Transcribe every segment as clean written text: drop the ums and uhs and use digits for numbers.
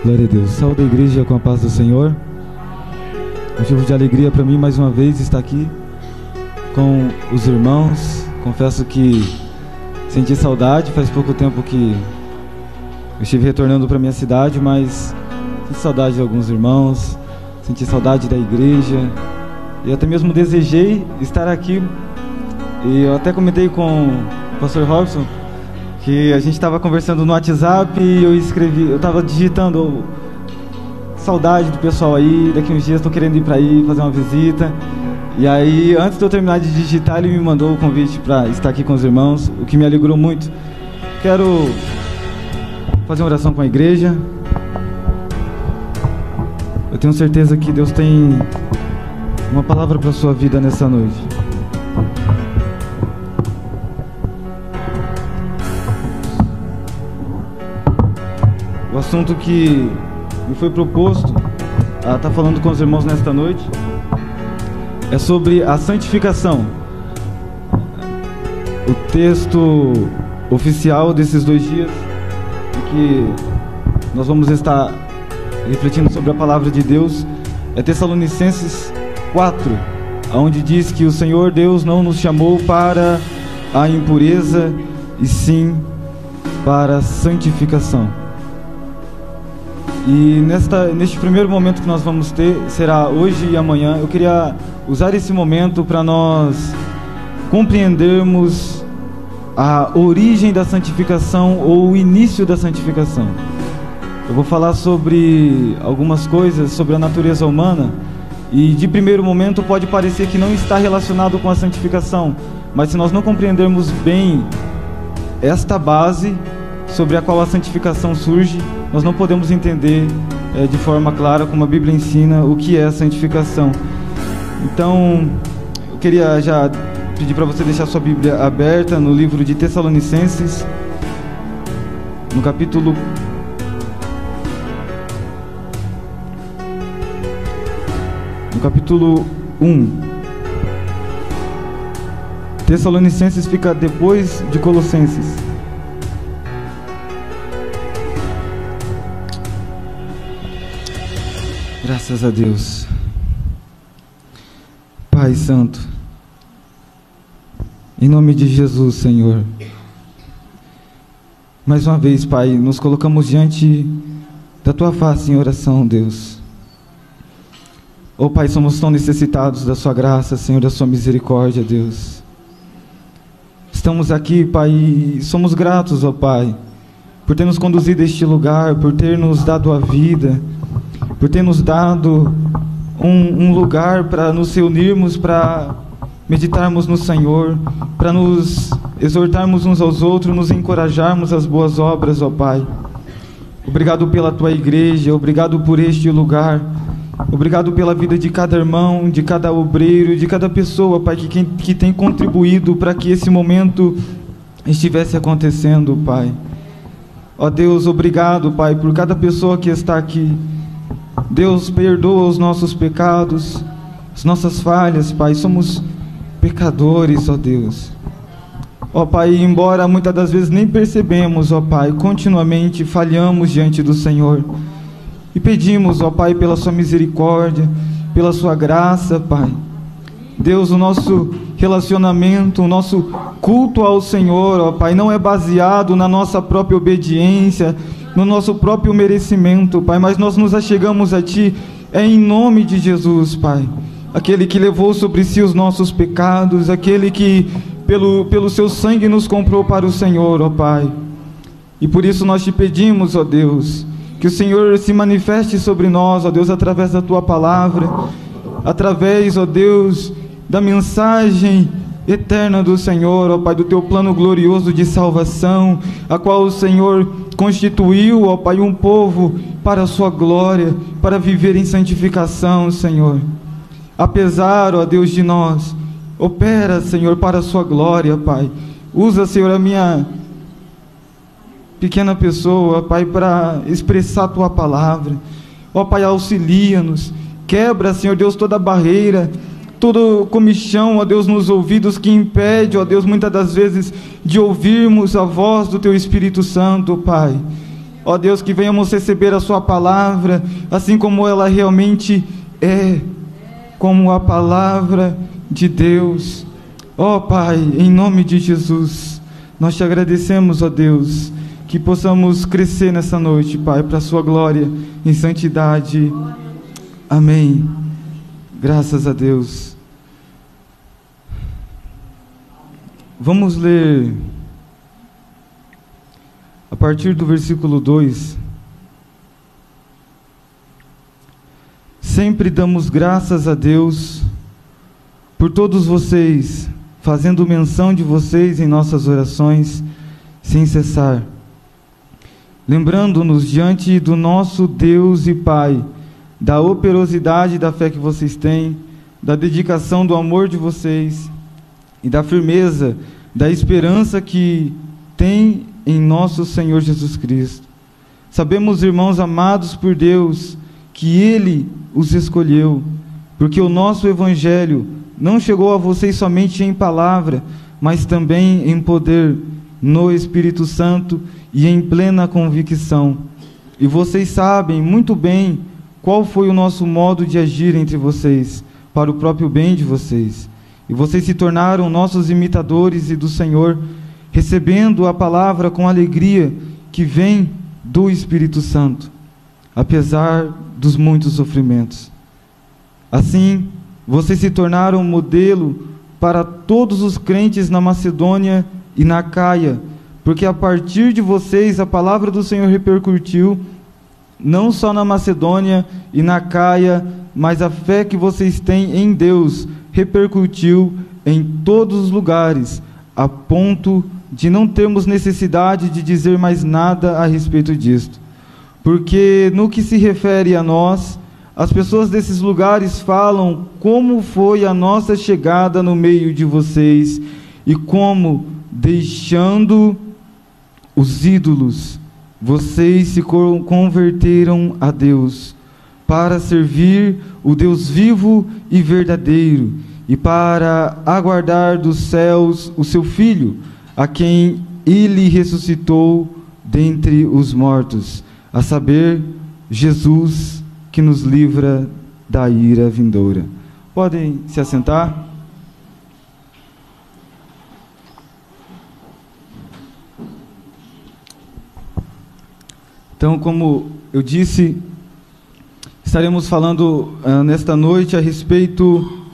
Glória a Deus. Saúde a igreja com a paz do Senhor. Motivo de alegria para mim mais uma vez estar aqui com os irmãos. Confesso que senti saudade, faz pouco tempo que eu estive retornando para minha cidade, mas senti saudade de alguns irmãos, senti saudade da igreja e até mesmo desejei estar aqui. E eu até comentei com o pastor Robson que a gente estava conversando no WhatsApp e eu estava digitando saudade do pessoal aí, daqui uns dias estou querendo ir para aí fazer uma visita. E aí, antes de eu terminar de digitar, ele me mandou o convite para estar aqui com os irmãos, o que me alegrou muito. Quero fazer uma oração com a igreja. Eu tenho certeza que Deus tem uma palavra para a sua vida nessa noite. O assunto que me foi proposto a estar falando com os irmãos nesta noite é sobre a santificação. O texto oficial desses 2 dias em que nós vamos estar refletindo sobre a palavra de Deus é Tessalonicenses 4, onde diz que o Senhor Deus não nos chamou para a impureza, e sim para a santificação. E neste primeiro momento que nós vamos ter, será hoje e amanhã, eu queria usar esse momento para nós compreendermos a origem da santificação ou o início da santificação. Eu vou falar sobre algumas coisas sobre a natureza humana e de primeiro momento pode parecer que não está relacionado com a santificação, mas se nós não compreendermos bem esta base sobre a qual a santificação surge, nós não podemos entender de forma clara, como a Bíblia ensina, o que é a santificação. Então, eu queria já pedir para você deixar sua Bíblia aberta no livro de Tessalonicenses, no capítulo 1. Tessalonicenses fica depois de Colossenses. Graças a Deus. Pai Santo, em nome de Jesus, Senhor, mais uma vez, Pai, nos colocamos diante da Tua face em oração, Deus. Oh, Pai, somos tão necessitados da Sua graça, Senhor, da Sua misericórdia, Deus. Estamos aqui, Pai, e somos gratos, ó Pai, por ter nos conduzido a este lugar, por ter nos dado a vida, por ter nos dado um lugar para nos reunirmos, para meditarmos no Senhor, para nos exortarmos uns aos outros, nos encorajarmos às boas obras, ó Pai. Obrigado pela Tua igreja, obrigado por este lugar, obrigado pela vida de cada irmão, de cada obreiro, de cada pessoa, Pai, que tem contribuído para que esse momento estivesse acontecendo, Pai. Ó Deus, obrigado, Pai, por cada pessoa que está aqui. Deus, perdoa os nossos pecados, as nossas falhas, Pai, somos pecadores, ó Deus. Ó Pai, embora muitas das vezes nem percebemos, ó Pai, continuamente falhamos diante do Senhor. E pedimos, ó Pai, pela Sua misericórdia, pela Sua graça, Pai. Deus, o nosso relacionamento, o nosso culto ao Senhor, ó Pai, não é baseado na nossa própria obediência, no nosso próprio merecimento, Pai, mas nós nos achegamos a Ti, em nome de Jesus, Pai. Aquele que levou sobre si os nossos pecados, aquele que pelo Seu sangue nos comprou para o Senhor, ó Pai. E por isso nós Te pedimos, ó Deus, que o Senhor se manifeste sobre nós, ó Deus, através da Tua palavra, através, ó Deus, da mensagem eterna do Senhor, ó Pai, do Teu plano glorioso de salvação, a qual o Senhor constituiu, ó Pai, um povo para a Sua glória, para viver em santificação, Senhor. Apesar, ó Deus, de nós, opera, Senhor, para a Sua glória, Pai. Usa, Senhor, a minha pequena pessoa, Pai, para expressar a Tua palavra. Ó Pai, auxilia-nos, quebra, Senhor Deus, toda barreira, todo comichão, ó Deus, nos ouvidos que impede, ó Deus, muitas das vezes de ouvirmos a voz do Teu Espírito Santo, Pai. Ó Deus, que venhamos receber a sua palavra, assim como ela realmente é, como a palavra de Deus. Ó Pai, em nome de Jesus, nós te agradecemos, ó Deus, que possamos crescer nessa noite, Pai, para a sua glória, em santidade. Amém. Graças a Deus. Vamos ler a partir do versículo 2. Sempre damos graças a Deus por todos vocês, fazendo menção de vocês em nossas orações, sem cessar, lembrando-nos diante do nosso Deus e Pai, da operosidade da fé que vocês têm, da dedicação do amor de vocês e da firmeza da esperança que tem em nosso Senhor Jesus Cristo. Sabemos, irmãos amados por Deus, que Ele os escolheu, porque o nosso Evangelho não chegou a vocês somente em palavra, mas também em poder, no Espírito Santo e em plena convicção. E vocês sabem muito bem qual foi o nosso modo de agir entre vocês, para o próprio bem de vocês. E vocês se tornaram nossos imitadores e do Senhor, recebendo a palavra com alegria que vem do Espírito Santo, apesar dos muitos sofrimentos. Assim, vocês se tornaram modelo para todos os crentes na Macedônia e na Acaia, porque a partir de vocês a palavra do Senhor repercutiu, não só na Macedônia e na Acaia, mas a fé que vocês têm em Deus repercutiu em todos os lugares, a ponto de não termos necessidade de dizer mais nada a respeito disto. Porque no que se refere a nós, as pessoas desses lugares falam como foi a nossa chegada no meio de vocês e como, deixando os ídolos, vocês se converteram a Deus para servir o Deus vivo e verdadeiro e para aguardar dos céus o seu Filho, a quem Ele ressuscitou dentre os mortos, a saber, Jesus, que nos livra da ira vindoura. Podem se assentar? Então, como eu disse, estaremos falando nesta noite a respeito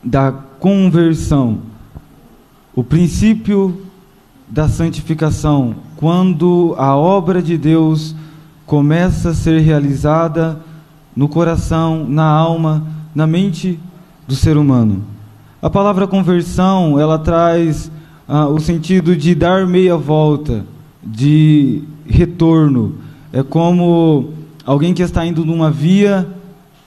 da conversão, o princípio da santificação, quando a obra de Deus começa a ser realizada no coração, na alma, na mente do ser humano. A palavra conversão, ela traz o sentido de dar meia volta, de retorno. É como alguém que está indo numa via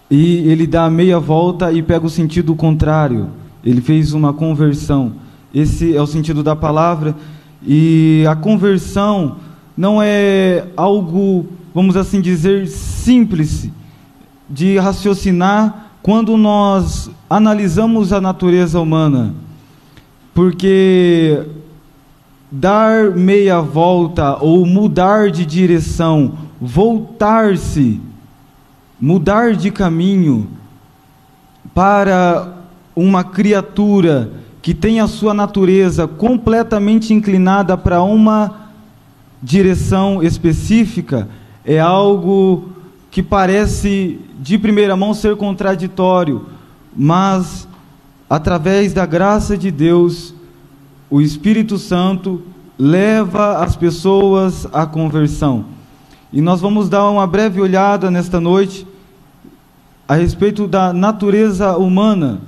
e ele dá meia volta e pega o sentido contrário. Ele fez uma conversão. Esse é o sentido da palavra. E a conversão não é algo, vamos assim dizer, simples de raciocinar quando nós analisamos a natureza humana. Porque dar meia volta ou mudar de direção, voltar-se, mudar de caminho para uma criatura que tem a sua natureza completamente inclinada para uma direção específica, é algo que parece de primeira mão ser contraditório, mas através da graça de Deus, o Espírito Santo leva as pessoas à conversão. E nós vamos dar uma breve olhada nesta noite a respeito da natureza humana,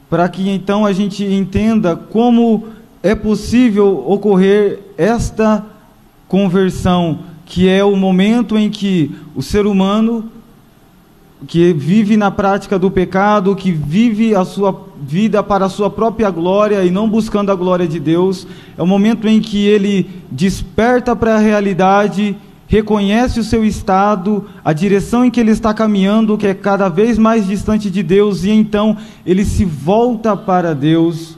para que então a gente entenda como é possível ocorrer esta conversão, que é o momento em que o ser humano, que vive na prática do pecado, que vive a sua vida para a sua própria glória e não buscando a glória de Deus, é o momento em que ele desperta para a realidade, reconhece o seu estado, a direção em que ele está caminhando, que é cada vez mais distante de Deus, e então ele se volta para Deus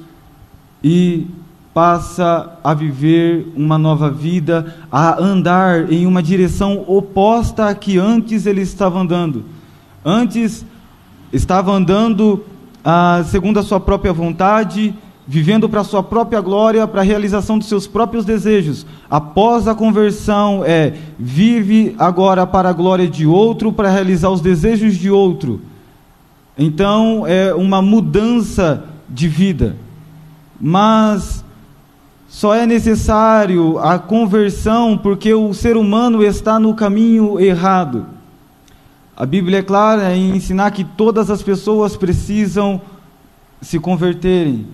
e passa a viver uma nova vida, a andar em uma direção oposta à que antes ele estava andando. Antes estava andando segundo a sua própria vontade, vivendo para a sua própria glória, para a realização dos seus próprios desejos. Após a conversão, vive agora para a glória de outro, para realizar os desejos de outro. Então, é uma mudança de vida. Mas só é necessário a conversão porque o ser humano está no caminho errado. A Bíblia é clara em ensinar que todas as pessoas precisam se converterem.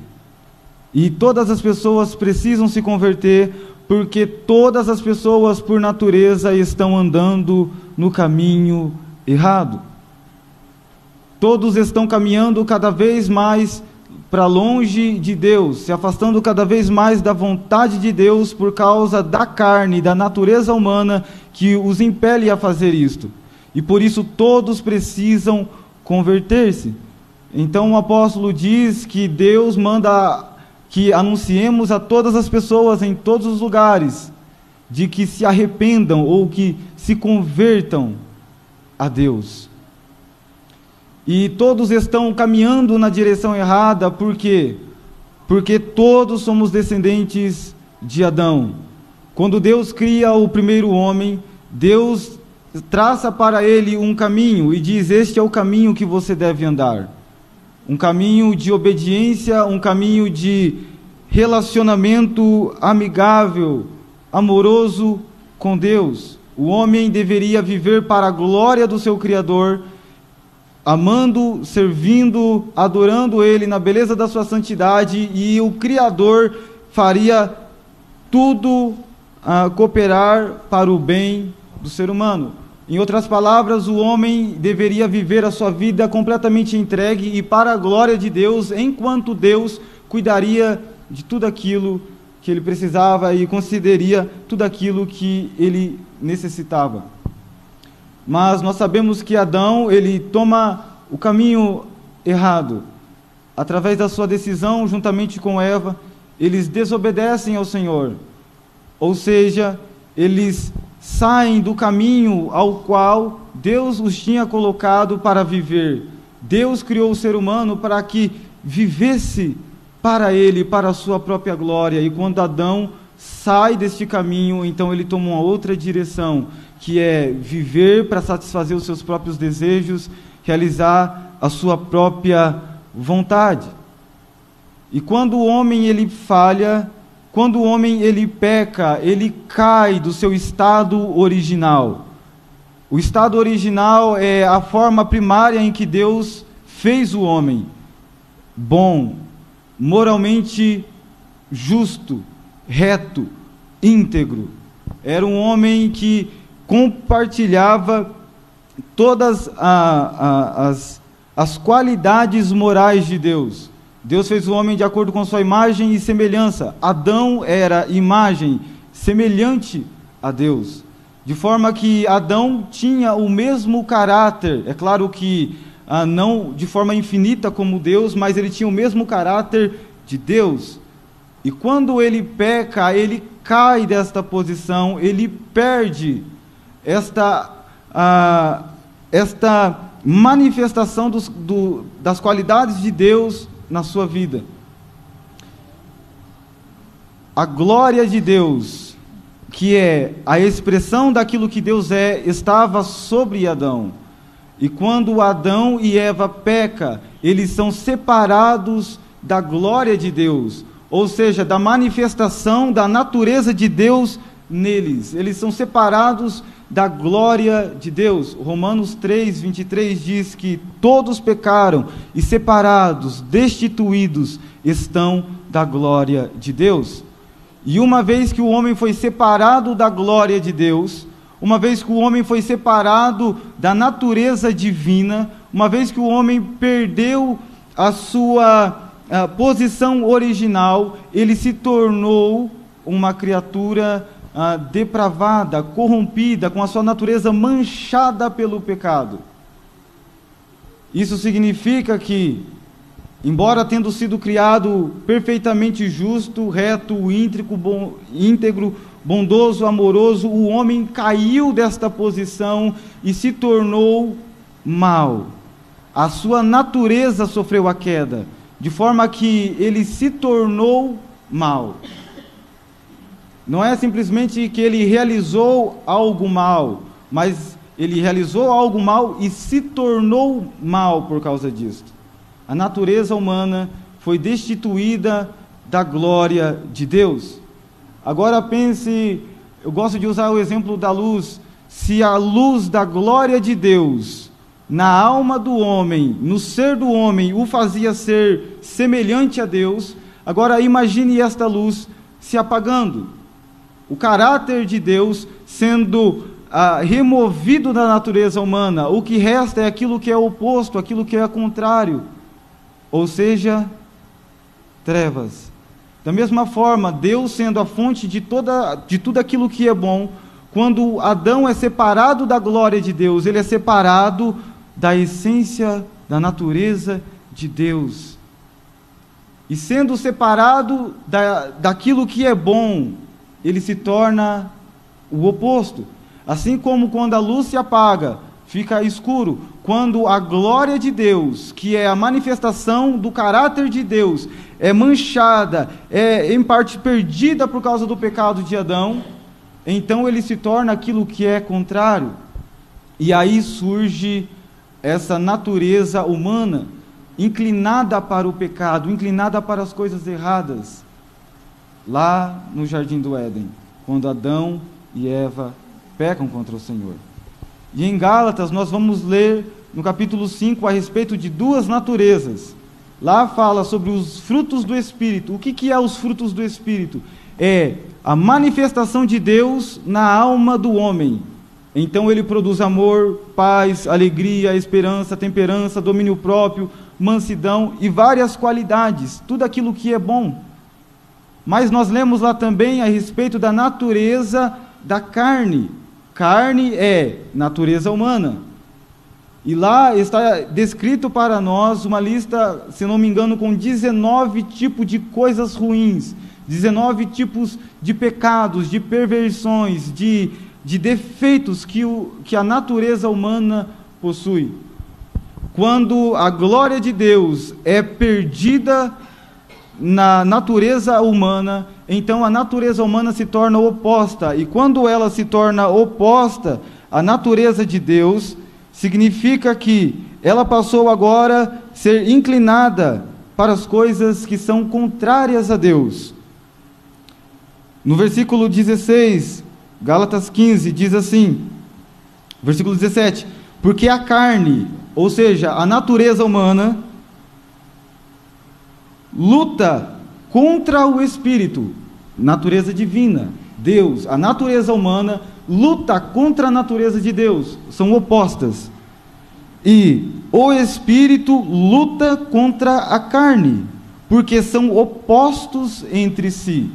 E todas as pessoas precisam se converter porque todas as pessoas, por natureza, estão andando no caminho errado. Todos estão caminhando cada vez mais para longe de Deus, se afastando cada vez mais da vontade de Deus por causa da carne, da natureza humana que os impele a fazer isto. E por isso todos precisam converter-se. Então o apóstolo diz que Deus manda que anunciemos a todas as pessoas em todos os lugares de que se arrependam ou que se convertam a Deus. E todos estão caminhando na direção errada, por quê? Porque todos somos descendentes de Adão. Quando Deus cria o primeiro homem, Deus traça para ele um caminho e diz: este é o caminho que você deve andar. Um caminho de obediência, um caminho de relacionamento amigável, amoroso com Deus. O homem deveria viver para a glória do seu Criador, amando, servindo, adorando Ele na beleza da sua santidade, e o Criador faria tudo cooperar para o bem do ser humano. Em outras palavras, o homem deveria viver a sua vida completamente entregue e para a glória de Deus, enquanto Deus cuidaria de tudo aquilo que ele precisava e concederia tudo aquilo que ele necessitava. Mas nós sabemos que Adão, ele toma o caminho errado. Através da sua decisão, juntamente com Eva, eles desobedecem ao Senhor. Ou seja, eles saem do caminho ao qual Deus os tinha colocado para viver. Deus criou o ser humano para que vivesse para Ele, para a sua própria glória. E quando Adão sai deste caminho, então ele toma uma outra direção, que é viver para satisfazer os seus próprios desejos, realizar a sua própria vontade. E quando o homem ele falha, quando o homem ele peca, ele cai do seu estado original. O estado original é a forma primária em que Deus fez o homem: bom, moralmente justo, reto, íntegro. Era um homem que compartilhava todas as qualidades morais de Deus. Deus fez o homem de acordo com sua imagem e semelhança. Adão era imagem semelhante a Deus, de forma que Adão tinha o mesmo caráter. É claro que não de forma infinita como Deus, mas ele tinha o mesmo caráter de Deus. E quando ele peca, ele cai desta posição, ele perde esta manifestação das qualidades de Deus na sua vida. A glória de Deus, que é a expressão daquilo que Deus é, estava sobre Adão. E quando Adão e Eva pecam, eles são separados da glória de Deus, ou seja, da manifestação da natureza de Deus neles. Eles são separados da glória de Deus. Romanos 3:23 diz que todos pecaram e separados, destituídos estão da glória de Deus. E uma vez que o homem foi separado da glória de Deus, uma vez que o homem foi separado da natureza divina, uma vez que o homem perdeu a sua posição original, ele se tornou uma criatura depravada, corrompida, com a sua natureza manchada pelo pecado. Isso significa que Embora tendo sido criado perfeitamente justo, reto, íntegro, bondoso, amoroso, o homem caiu desta posição e se tornou mau. A sua natureza sofreu a queda, de forma que ele se tornou mal. Não é simplesmente que ele realizou algo mal, mas ele realizou algo mal e se tornou mal por causa disso. A natureza humana foi destituída da glória de Deus. Agora pense, eu gosto de usar o exemplo da luz. Se a luz da glória de Deus na alma do homem, no ser do homem, o fazia ser semelhante a Deus, agora imagine esta luz se apagando. O caráter de Deus sendo removido da natureza humana. O que resta é aquilo que é oposto, aquilo que é contrário. Ou seja, trevas. Da mesma forma, Deus sendo a fonte de tudo aquilo que é bom, quando Adão é separado da glória de Deus, ele é separado da essência, da natureza de Deus. E sendo separado daquilo que é bom, ele se torna o oposto. Assim como quando a luz se apaga, fica escuro. Quando a glória de Deus, que é a manifestação do caráter de Deus, é manchada, é em parte perdida por causa do pecado de Adão, então ele se torna aquilo que é contrário. E aí surge essa natureza humana, inclinada para o pecado, inclinada para as coisas erradas, lá no Jardim do Éden, quando Adão e Eva pecam contra o Senhor. E em Gálatas nós vamos ler no capítulo 5 a respeito de duas naturezas. Lá fala sobre os frutos do Espírito. O que é os frutos do Espírito? É a manifestação de Deus na alma do homem. Então ele produz amor, paz, alegria, esperança, temperança, domínio próprio, mansidão e várias qualidades, tudo aquilo que é bom. Mas nós lemos lá também a respeito da natureza da carne. Carne é natureza humana. E lá está descrito para nós uma lista, se não me engano, com 19 tipos de coisas ruins, 19 tipos de pecados, de perversões, de defeitos que a natureza humana possui. Quando a glória de Deus é perdida na natureza humana, então a natureza humana se torna oposta. E quando ela se torna oposta à natureza de Deus, significa que ela passou agora a ser inclinada para as coisas que são contrárias a Deus. No versículo 16, Gálatas 15, diz assim, versículo 17, porque a carne, ou seja, a natureza humana, luta contra o Espírito, natureza divina, Deus. A natureza humana luta contra a natureza de Deus, são opostas. E o Espírito luta contra a carne, porque são opostos entre si.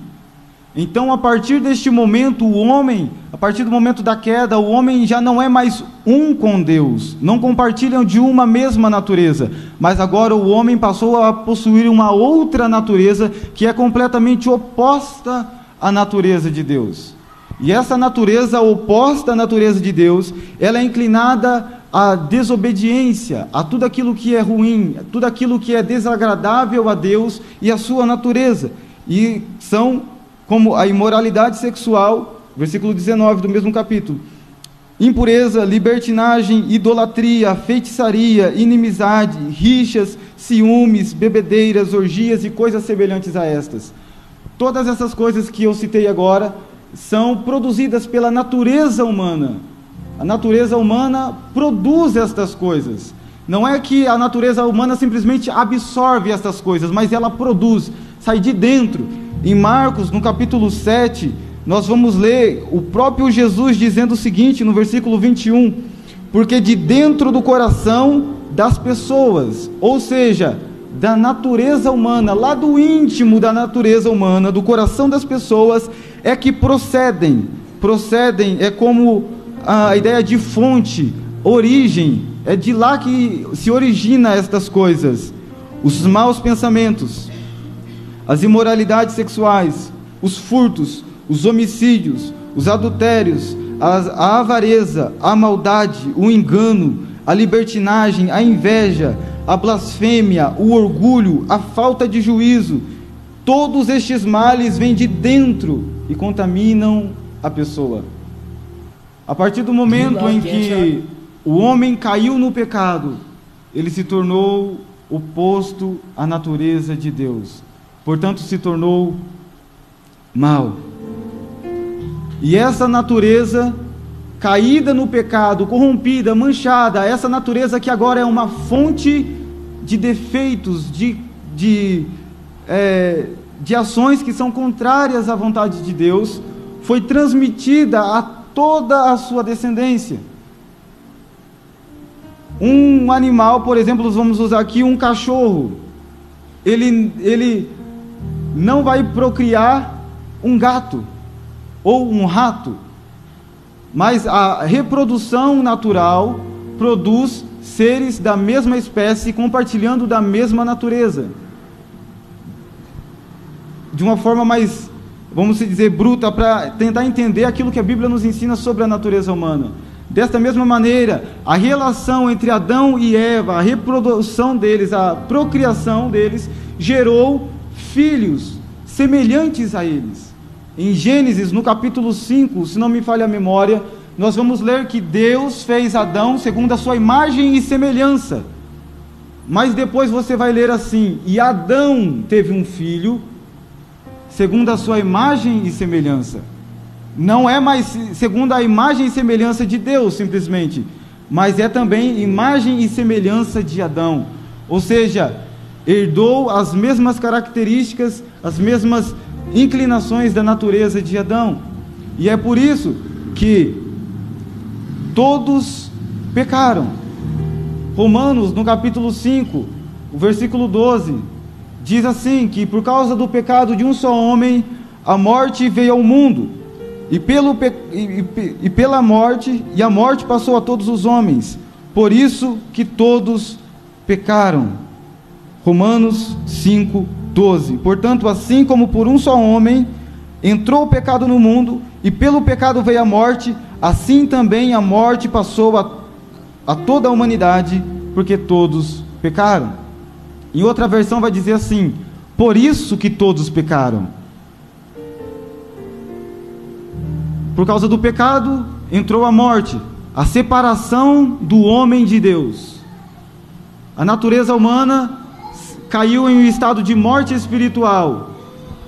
Então, a partir deste momento, o homem, a partir do momento da queda, o homem já não é mais um com Deus, não compartilham de uma mesma natureza, mas agora o homem passou a possuir uma outra natureza, que é completamente oposta à natureza de Deus. E essa natureza oposta à natureza de Deus, ela é inclinada à desobediência, a tudo aquilo que é ruim, a tudo aquilo que é desagradável a Deus e à sua natureza, e são como a imoralidade sexual, versículo 19 do mesmo capítulo, impureza, libertinagem, idolatria, feitiçaria, inimizade, rixas, ciúmes, bebedeiras, orgias e coisas semelhantes a estas. Todas essas coisas que eu citei agora são produzidas pela natureza humana. A natureza humana produz estas coisas. Não é que a natureza humana simplesmente absorve estas coisas, mas ela produz, sai de dentro. Em Marcos, no capítulo 7, nós vamos ler o próprio Jesus dizendo o seguinte, no versículo 21, porque de dentro do coração das pessoas, ou seja, da natureza humana, lá do íntimo da natureza humana, do coração das pessoas, é que procedem, é como a ideia de fonte, origem, é de lá que se origina estas coisas. os maus pensamentos, as imoralidades sexuais, os furtos, os homicídios, os adultérios, a avareza, a maldade, o engano, a libertinagem, a inveja, a blasfêmia, o orgulho, a falta de juízo. Todos estes males vêm de dentro e contaminam a pessoa. A partir do momento em que o homem caiu no pecado, ele se tornou oposto à natureza de Deus. Portanto, se tornou mal. E essa natureza caída no pecado, corrompida, manchada, essa natureza que agora é uma fonte de defeitos, de ações que são contrárias à vontade de Deus, foi transmitida a toda a sua descendência. Um animal, por exemplo, vamos usar aqui um cachorro, ele não vai procriar um gato ou um rato, mas a reprodução natural produz seres da mesma espécie, compartilhando da mesma natureza, de uma forma mais, vamos dizer, bruta, para tentar entender aquilo que a Bíblia nos ensina sobre a natureza humana. Desta mesma maneira, a relação entre Adão e Eva, a reprodução deles, a procriação deles, gerou filhos semelhantes a eles. Em Gênesis, no capítulo 5, se não me falha a memória, nós vamos ler que Deus fez Adão segundo a sua imagem e semelhança. Mas depois você vai ler assim: e Adão teve um filho segundo a sua imagem e semelhança. Não é mais segundo a imagem e semelhança de Deus, simplesmente, mas é também imagem e semelhança de Adão. Ou seja, herdou as mesmas características, as mesmas inclinações da natureza de Adão. E é por isso que todos pecaram. Romanos, no capítulo 5, o versículo 12, diz assim, que por causa do pecado de um só homem, a morte veio ao mundo, e pela morte, e a morte passou a todos os homens, por isso que todos pecaram. Romanos 5, 12. Portanto, assim como por um só homem entrou o pecado no mundo, e pelo pecado veio a morte, assim também a morte passou a toda a humanidade, porque todos pecaram. Em outra versão vai dizer assim: por isso que todos pecaram. Por causa do pecado entrou a morte, a separação do homem de Deus. A natureza humana caiu em um estado de morte espiritual.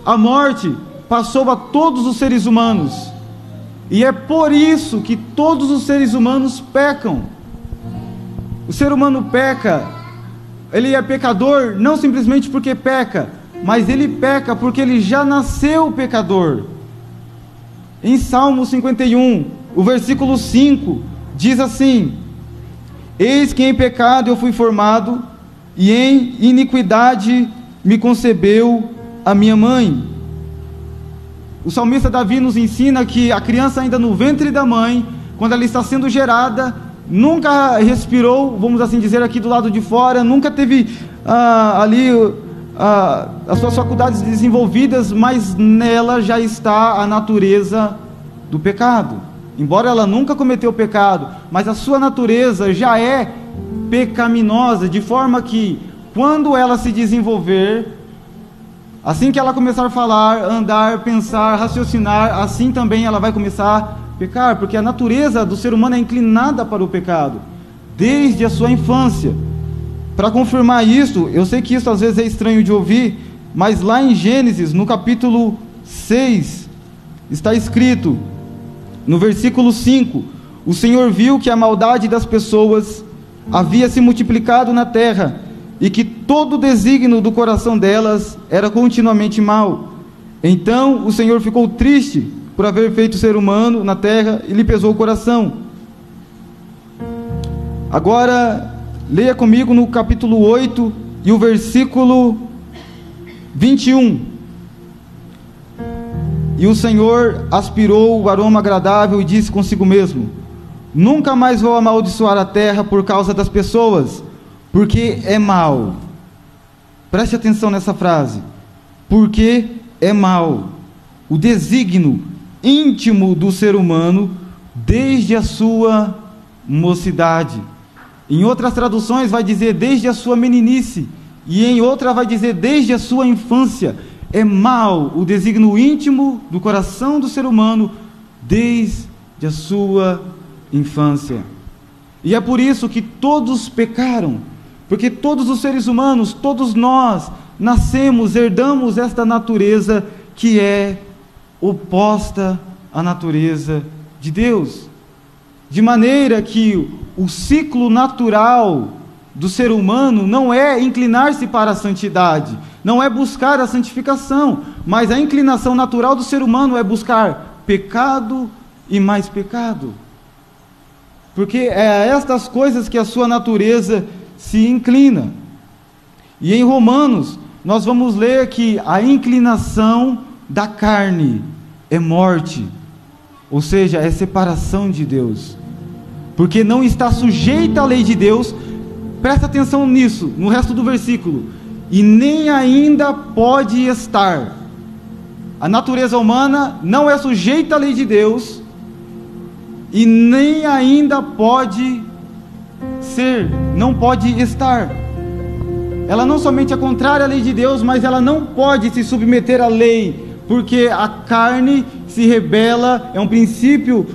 A morte passou a todos os seres humanos, e é por isso que todos os seres humanos pecam. O ser humano peca, ele é pecador não simplesmente porque peca, mas ele peca porque ele já nasceu pecador. Em Salmo 51, o versículo 5, diz assim: eis que em pecado eu fui formado, e em iniquidade me concebeu a minha mãe. O salmista Davi nos ensina que a criança ainda no ventre da mãe, quando ela está sendo gerada, nunca respirou, vamos assim dizer aqui do lado de fora, nunca teve as suas faculdades desenvolvidas, mas nela já está a natureza do pecado. Embora ela nunca cometeu pecado, mas a sua natureza já é pecaminosa, de forma que quando ela se desenvolver, assim que ela começar a falar, andar, pensar, raciocinar, assim também ela vai começar a pecar, porque a natureza do ser humano é inclinada para o pecado desde a sua infância. Para confirmar isso, eu sei que isso às vezes é estranho de ouvir, mas lá em Gênesis, no capítulo 6, está escrito, no versículo 5: o Senhor viu que a maldade das pessoas havia se multiplicado na terra, e que todo o desígnio do coração delas era continuamente mau. Então o Senhor ficou triste por haver feito o ser humano na terra, e lhe pesou o coração. Agora leia comigo no capítulo 8 e o versículo 21. E o Senhor aspirou o aroma agradável e disse consigo mesmo: nunca mais vou amaldiçoar a terra por causa das pessoas, porque é mal. Preste atenção nessa frase. Porque é mau o desígnio íntimo do ser humano desde a sua mocidade. Em outras traduções vai dizer desde a sua meninice, e em outra vai dizer desde a sua infância. É mau o desígnio íntimo do coração do ser humano desde a sua infância. E é por isso que todos pecaram, porque todos os seres humanos, todos nós, nascemos, herdamos esta natureza que é oposta à natureza de Deus. De maneira que o ciclo natural do ser humano não é inclinar-se para a santidade, não é buscar a santificação, mas a inclinação natural do ser humano é buscar pecado e mais pecado. Porque é a estas coisas que a sua natureza se inclina. E em Romanos, nós vamos ler que a inclinação da carne é morte, ou seja, é separação de Deus, porque não está sujeita à lei de Deus. Presta atenção nisso, no resto do versículo. E nem ainda pode estar. A natureza humana não é sujeita à lei de Deus, e nem ainda pode ser, não pode estar. Ela não somente é contrária à lei de Deus, mas ela não pode se submeter à lei, porque a carne se rebela, é um princípio,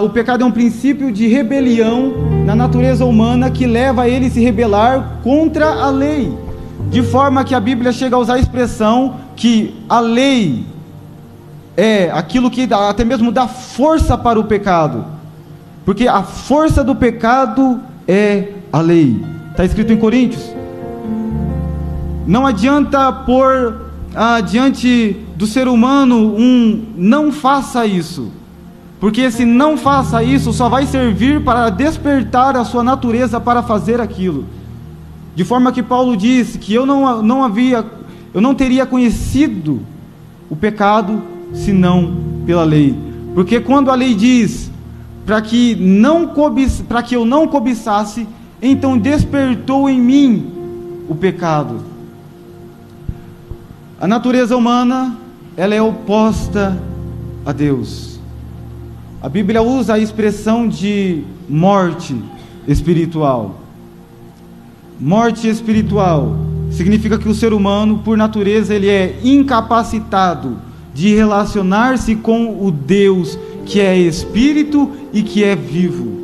o pecado é um princípio de rebelião na natureza humana que leva a ele a se rebelar contra a lei, de forma que a Bíblia chega a usar a expressão que a lei é aquilo que até mesmo dá força para o pecado, porque a força do pecado é a lei. Está escrito em Coríntios. Não adianta pôr diante do ser humano não faça isso, porque se não faça isso, só vai servir para despertar a sua natureza para fazer aquilo. De forma que Paulo disse que eu não teria conhecido o pecado senão pela lei. Porque quando a lei diz para que eu não cobiçasse, então despertou em mim o pecado. A natureza humana, ela é oposta a Deus. A Bíblia usa a expressão de morte espiritual. Morte espiritual significa que o ser humano, por natureza, ele é incapacitado de relacionar-se com o Deus que é espírito e que é vivo.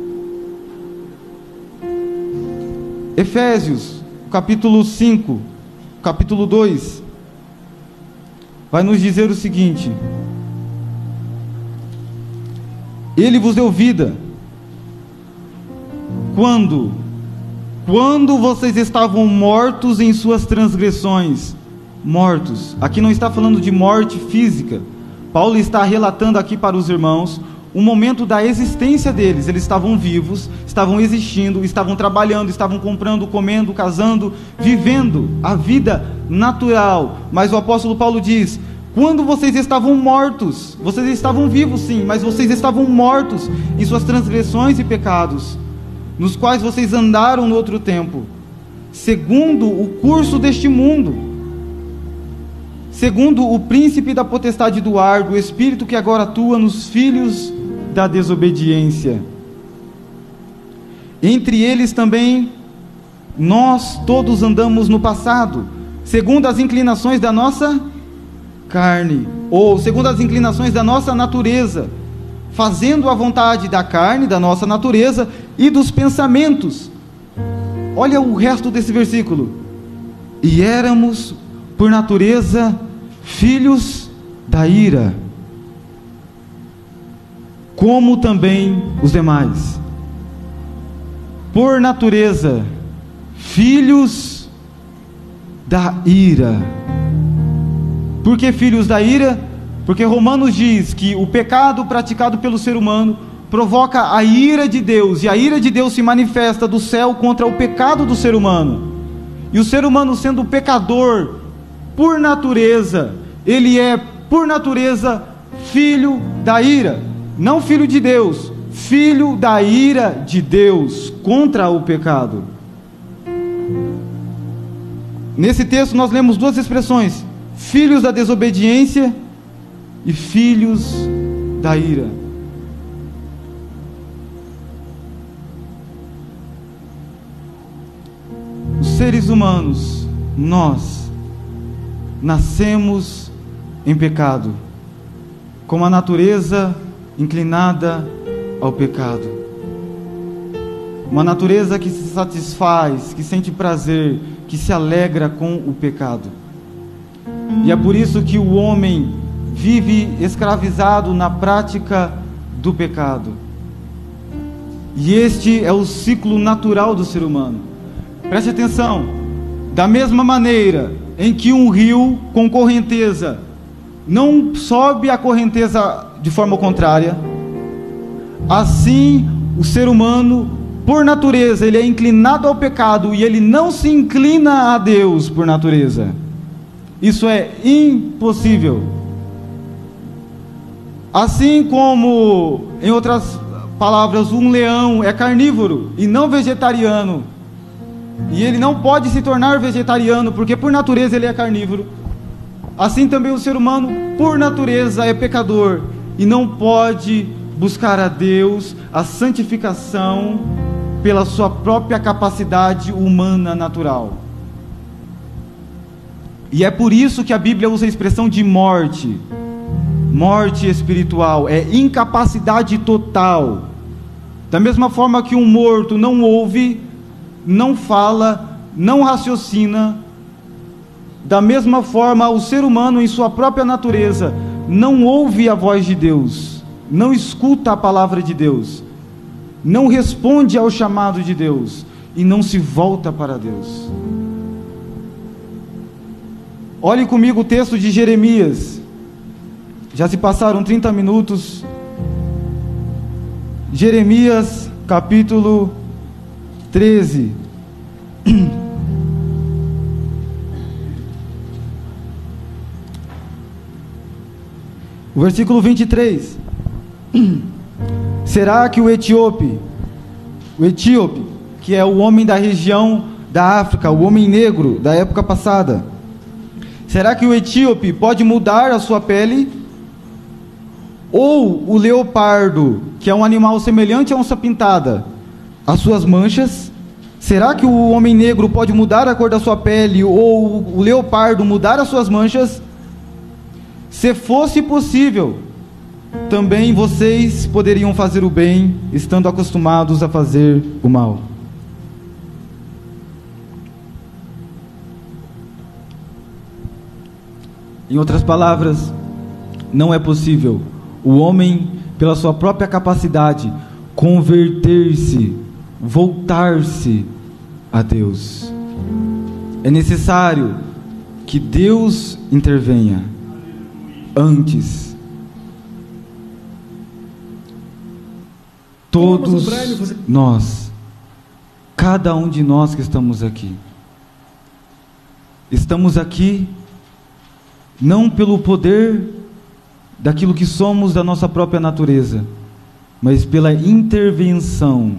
Efésios, capítulo 5, capítulo 2, vai nos dizer o seguinte: Ele vos deu vida quando vocês estavam mortos em suas transgressões. Mortos, aqui não está falando de morte física. Paulo está relatando aqui para os irmãos o momento da existência deles. Eles estavam vivos, estavam existindo, estavam trabalhando, estavam comprando, comendo, casando, vivendo a vida natural. Mas o apóstolo Paulo diz: quando vocês estavam mortos, vocês estavam vivos sim, mas vocês estavam mortos em suas transgressões e pecados, nos quais vocês andaram no outro tempo, segundo o curso deste mundo, segundo o príncipe da potestade do ar, do espírito que agora atua nos filhos da desobediência. Entre eles também nós todos andamos no passado, segundo as inclinações da nossa carne, ou segundo as inclinações da nossa natureza, fazendo a vontade da carne, da nossa natureza e dos pensamentos. Olha o resto desse versículo: e éramos por natureza filhos da ira, como também os demais. Por natureza filhos da ira. Por que filhos da ira? Porque Romanos diz que o pecado praticado pelo ser humano provoca a ira de Deus, e a ira de Deus se manifesta do céu contra o pecado do ser humano. E o ser humano, sendo pecador por natureza, ele é por natureza filho da ira, não filho de Deus, filho da ira de Deus contra o pecado. Nesse texto nós lemos duas expressões: filhos da desobediência e filhos da ira. Os seres humanos, nós nascemos em pecado, com a natureza inclinada ao pecado, uma natureza que se satisfaz, que sente prazer, que se alegra com o pecado. E é por isso que o homem vive escravizado na prática do pecado. E este é o ciclo natural do ser humano. Preste atenção: da mesma maneira em que um rio com correnteza não sobe a correnteza de forma contrária, assim o ser humano, por natureza, ele é inclinado ao pecado e ele não se inclina a Deus por natureza. Isso é impossível. Assim como, em outras palavras, um leão é carnívoro e não vegetariano, e ele não pode se tornar vegetariano porque por natureza ele é carnívoro, assim também o ser humano, por natureza, é pecador e não pode buscar a Deus, a santificação, pela sua própria capacidade humana natural. E é por isso que a Bíblia usa a expressão de morte. Morte espiritual é incapacidade total. Da mesma forma que um morto não ouve, não fala, não raciocina, da mesma forma o ser humano, em sua própria natureza, não ouve a voz de Deus, não escuta a palavra de Deus, não responde ao chamado de Deus e não se volta para Deus. Olhe comigo o texto de Jeremias. Já se passaram 30 minutos. Jeremias capítulo 13. O versículo 23. Será que o etíope, que é o homem da região da África, o homem negro da época passada, será que o etíope pode mudar a sua pele? Ou o leopardo, que é um animal semelhante a onça pintada, as suas manchas? Será que o homem negro pode mudar a cor da sua pele, ou o leopardo mudar as suas manchas? Se fosse possível, também vocês poderiam fazer o bem, estando acostumados a fazer o mal. Em outras palavras, não é possível o homem, pela sua própria capacidade, converter-se, voltar-se a Deus. É necessário que Deus intervenha antes. Todos nós, cada um de nós que estamos aqui não pelo poder daquilo que somos da nossa própria natureza, mas pela intervenção,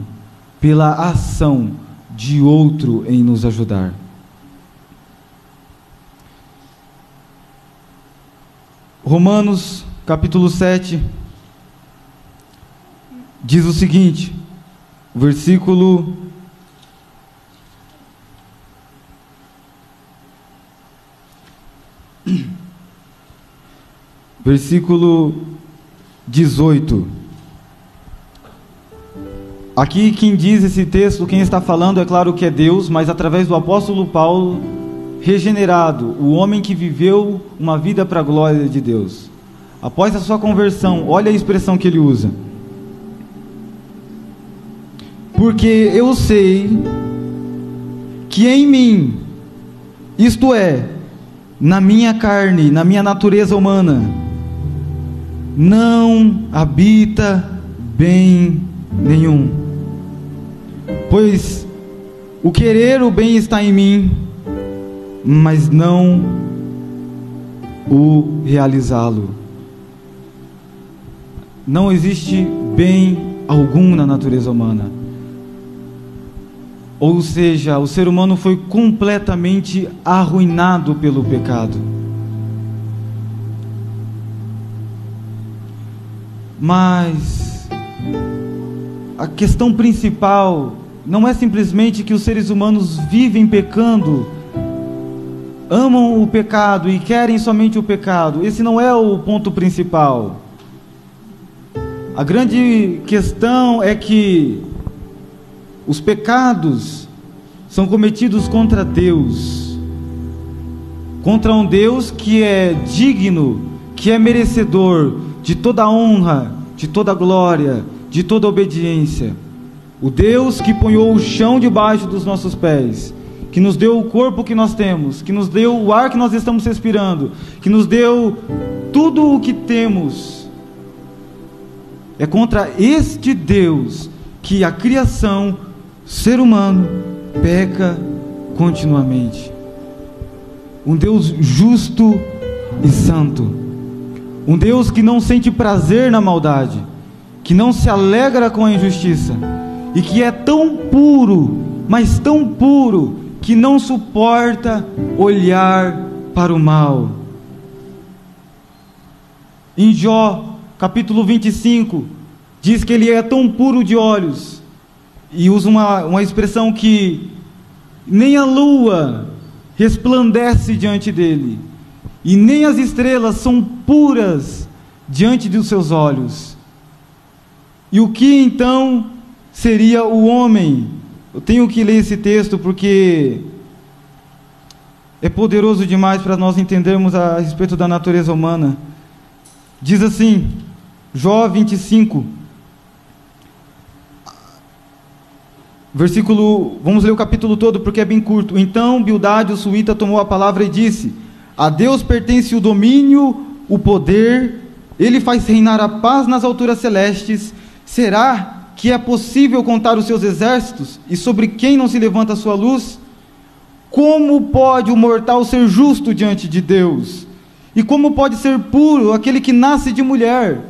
pela ação de outro em nos ajudar. Romanos capítulo 7 diz o seguinte, versículo 18. Aqui quem diz esse texto, quem está falando, é claro que é Deus, mas através do apóstolo Paulo, regenerado, o homem que viveu uma vida para a glória de Deus. Após a sua conversão, olha a expressão que ele usa: porque eu sei que em mim, isto é, na minha carne, na minha natureza humana, não habita bem nenhum. Pois o querer o bem está em mim, mas não o realizá-lo. Não existe bem algum na natureza humana. Ou seja, o ser humano foi completamente arruinado pelo pecado. Mas a questão principal não é simplesmente que os seres humanos vivem pecando, amam o pecado e querem somente o pecado. Esse não é o ponto principal. A grande questão é que os pecados são cometidos contra Deus, contra um Deus que é digno, que é merecedor de toda honra, de toda glória, de toda obediência. O Deus que ponhou o chão debaixo dos nossos pés, que nos deu o corpo que nós temos, que nos deu o ar que nós estamos respirando, que nos deu tudo o que temos. É contra este Deus que a criação, ser humano, peca continuamente. Um Deus justo e santo. Um Deus que não sente prazer na maldade, que não se alegra com a injustiça, e que é tão puro, mas tão puro, que não suporta olhar para o mal. Em Jó, capítulo 25, diz que ele é tão puro de olhos, e usa uma expressão que nem a lua resplandece diante dele, e nem as estrelas são puras diante dos seus olhos. E o que então seria o homem? Eu tenho que ler esse texto porque é poderoso demais para nós entendermos a respeito da natureza humana. Diz assim, Jó 25, versículo, vamos ler o capítulo todo porque é bem curto. Então Bildade, o suíta, tomou a palavra e disse: a Deus pertence o domínio, o poder, Ele faz reinar a paz nas alturas celestes. Será que é possível contar os seus exércitos, e sobre quem não se levanta a sua luz? Como pode o mortal ser justo diante de Deus? E como pode ser puro aquele que nasce de mulher?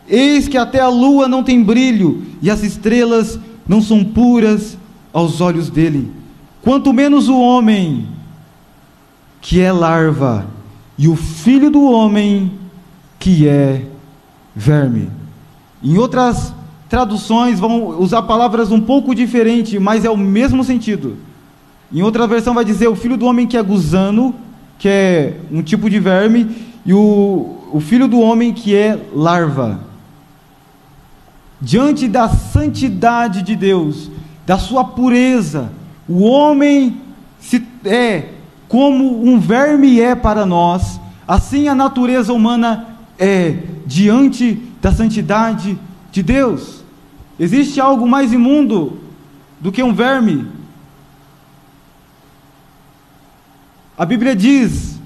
Eis que até a lua não tem brilho, e as estrelas não são puras aos olhos dele. Quanto menos o homem, que é larva, e o filho do homem, que é verme. Em outras traduções vão usar palavras um pouco diferentes, mas é o mesmo sentido. Em outra versão vai dizer o filho do homem que é gusano, que é um tipo de verme, e o filho do homem que é larva. Diante da santidade de Deus, da sua pureza, o homem é como um verme é para nós, assim a natureza humana é diante da santidade de Deus. Existe algo mais imundo do que um verme? A Bíblia diz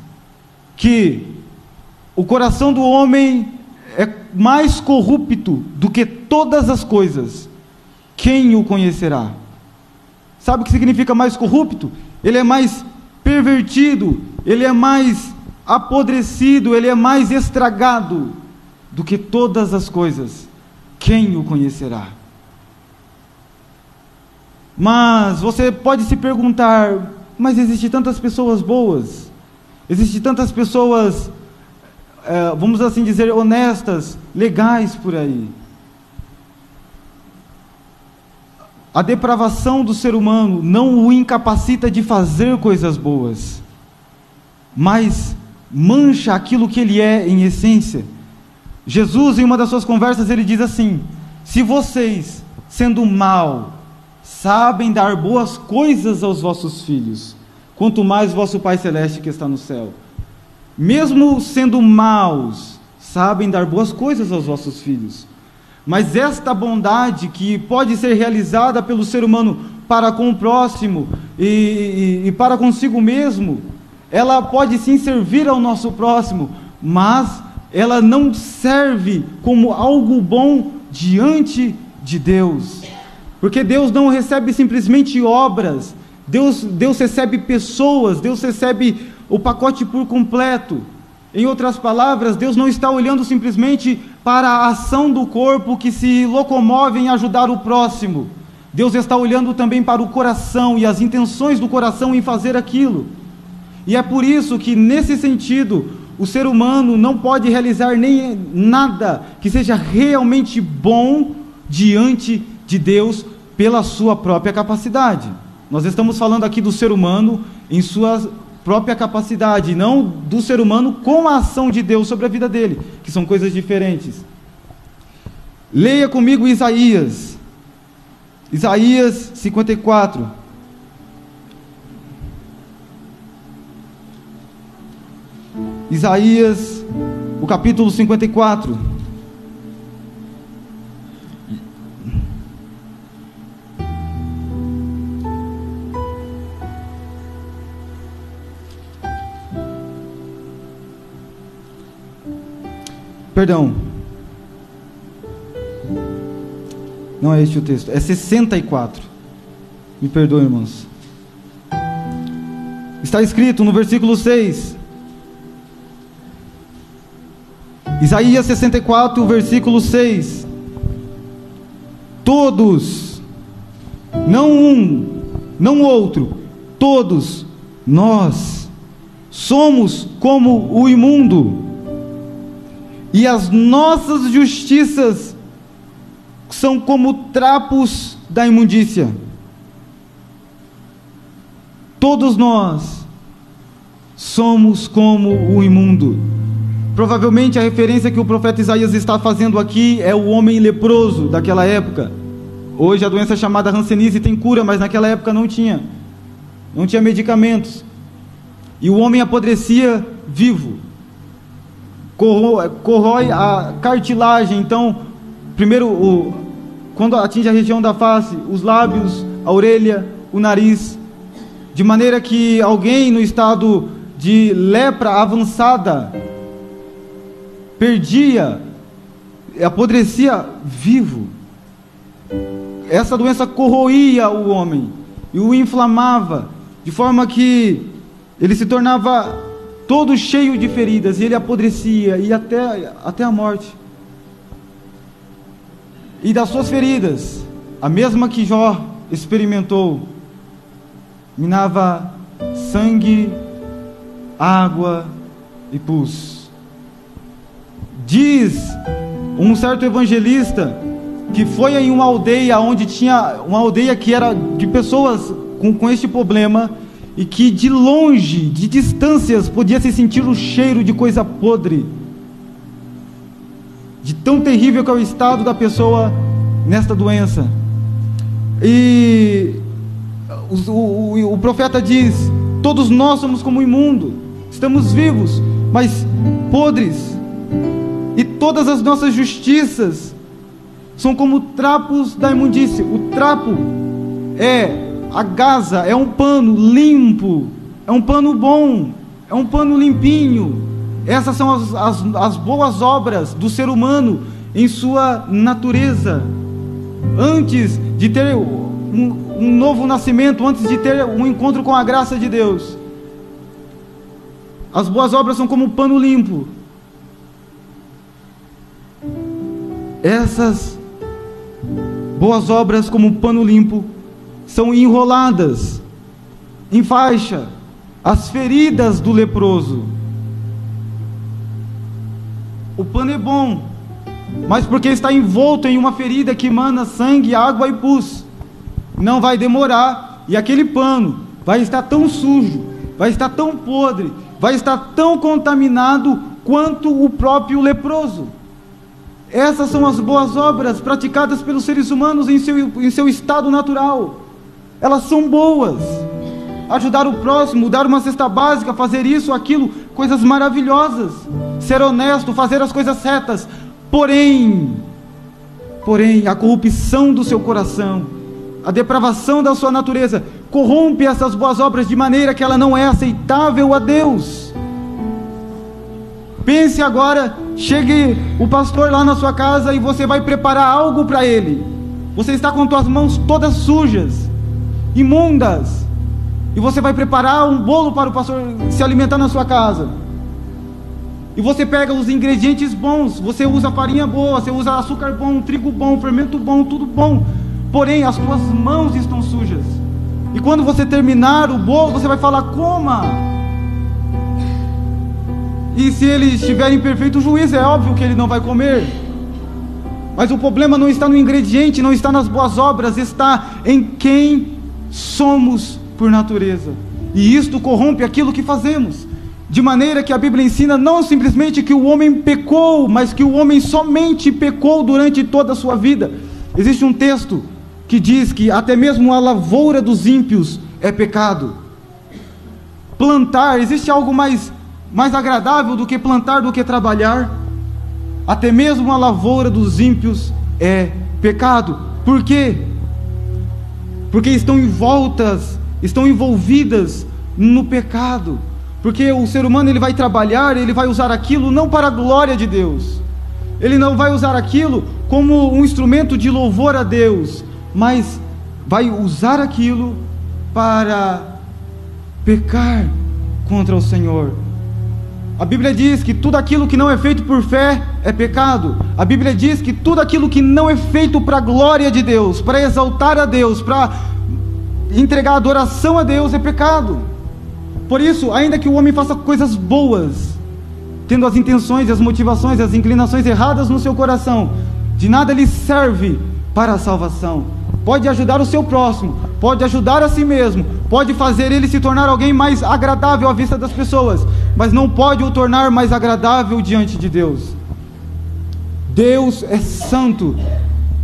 que o coração do homem é mais corrupto do que todas as coisas. Quem o conhecerá? Sabe o que significa mais corrupto? Ele é mais pervertido, ele é mais apodrecido, ele é mais estragado do que todas as coisas. Quem o conhecerá? Mas você pode se perguntar, mas existem tantas pessoas boas, existem tantas pessoas, vamos assim dizer, honestas, legais por aí. A depravação do ser humano não o incapacita de fazer coisas boas, mas mancha aquilo que ele é em essência. Jesus, em uma das suas conversas, ele diz assim: se vocês, sendo mal, sabem dar boas coisas aos vossos filhos, quanto mais vosso Pai Celeste que está no céu. Mesmo sendo maus, sabem dar boas coisas aos vossos filhos. Mas esta bondade que pode ser realizada pelo ser humano para com o próximo e para consigo mesmo, ela pode sim servir ao nosso próximo, mas ela não serve como algo bom diante de Deus, porque Deus não recebe simplesmente obras, Deus recebe pessoas, Deus recebe o pacote por completo. Em outras palavras, Deus não está olhando simplesmente para a ação do corpo que se locomove em ajudar o próximo, Deus está olhando também para o coração e as intenções do coração em fazer aquilo. E é por isso que, nesse sentido, o ser humano não pode realizar nem nada que seja realmente bom diante de Deus pela sua própria capacidade. Nós estamos falando aqui do ser humano em sua própria capacidade, não do ser humano com a ação de Deus sobre a vida dele, que são coisas diferentes. Leia comigo Isaías 54. Isaías, o capítulo 54. Perdão. Não é este o texto, é 64. Me perdoe, irmãos. Está escrito no versículo 6. Isaías 64, versículo 6. Todos, não um, não outro, todos nós somos como o imundo, e as nossas justiças são como trapos da imundícia. Todos nós somos como o imundo. Provavelmente a referência que o profeta Isaías está fazendo aqui é o homem leproso daquela época. Hoje a doença chamada hanseníase tem cura, mas naquela época não tinha medicamentos. E o homem apodrecia vivo, corrói a cartilagem. Então, primeiro, quando atinge a região da face, os lábios, a orelha, o nariz, de maneira que alguém no estado de lepra avançada apodrecia vivo. Essa doença corroía o homem e o inflamava, de forma que ele se tornava todo cheio de feridas, e ele apodrecia, e até a morte. E das suas feridas, a mesma que Jó experimentou, minava sangue, água e pus. Diz um certo evangelista que foi em uma aldeia onde tinha uma aldeia que era de pessoas com este problema, e que de longe, de distâncias, podia se sentir o cheiro de coisa podre, de tão terrível que é o estado da pessoa nesta doença. E o profeta diz: todos nós somos como o imundo, estamos vivos, mas podres, e todas as nossas justiças são como trapos da imundície. O trapo é a gasa, é um pano limpo, é um pano bom, é um pano limpinho. Essas são as boas obras do ser humano em sua natureza, antes de ter um novo nascimento, antes de ter um encontro com a graça de Deus. As boas obras são como um pano limpo. Essas boas obras, como um pano limpo, são enroladas em faixa as feridas do leproso. O pano é bom, mas porque está envolto em uma ferida que emana sangue, água e pus, não vai demorar, e aquele pano vai estar tão sujo, vai estar tão podre, vai estar tão contaminado quanto o próprio leproso. Essas são as boas obras praticadas pelos seres humanos em seu estado natural. Elas são boas. Ajudar o próximo, dar uma cesta básica, fazer isso, aquilo, coisas maravilhosas. Ser honesto, fazer as coisas certas. Porém, a corrupção do seu coração, a depravação da sua natureza, corrompe essas boas obras de maneira que ela não é aceitável a Deus. Pense agora, chegue o pastor lá na sua casa e você vai preparar algo para ele. Você está com suas mãos todas sujas, imundas, e você vai preparar um bolo para o pastor se alimentar na sua casa. E você pega os ingredientes bons, você usa farinha boa, você usa açúcar bom, trigo bom, fermento bom, tudo bom. porém as tuas mãos estão sujas. E quando você terminar o bolo, você vai falar: coma. E se ele estiver em perfeito juízo, é óbvio que ele não vai comer. Mas o problema não está no ingrediente, não está nas boas obras, está em quem somos por natureza. E isto corrompe aquilo que fazemos. De maneira que a Bíblia ensina não simplesmente que o homem pecou, mas que o homem somente pecou durante toda a sua vida. Existe um texto que diz que até mesmo a lavoura dos ímpios é pecado. Plantar, existe algo mais agradável do que plantar, do que trabalhar? Até mesmo a lavoura dos ímpios é pecado. Por quê? Porque estão envolvidas no pecado. Porque o ser humano, ele vai trabalhar, ele vai usar aquilo não para a glória de Deus, ele não vai usar aquilo como um instrumento de louvor a Deus, mas vai usar aquilo para pecar contra o Senhor. A Bíblia diz que tudo aquilo que não é feito por fé é pecado. A Bíblia diz que tudo aquilo que não é feito para a glória de Deus, para exaltar a Deus, para entregar adoração a Deus, é pecado. Por isso, ainda que o homem faça coisas boas, tendo as intenções, as motivações, as inclinações erradas no seu coração, de nada lhe serve para a salvação. Pode ajudar o seu próximo, pode ajudar a si mesmo, pode fazer ele se tornar alguém mais agradável à vista das pessoas, mas não pode o tornar mais agradável diante de Deus. Deus é santo,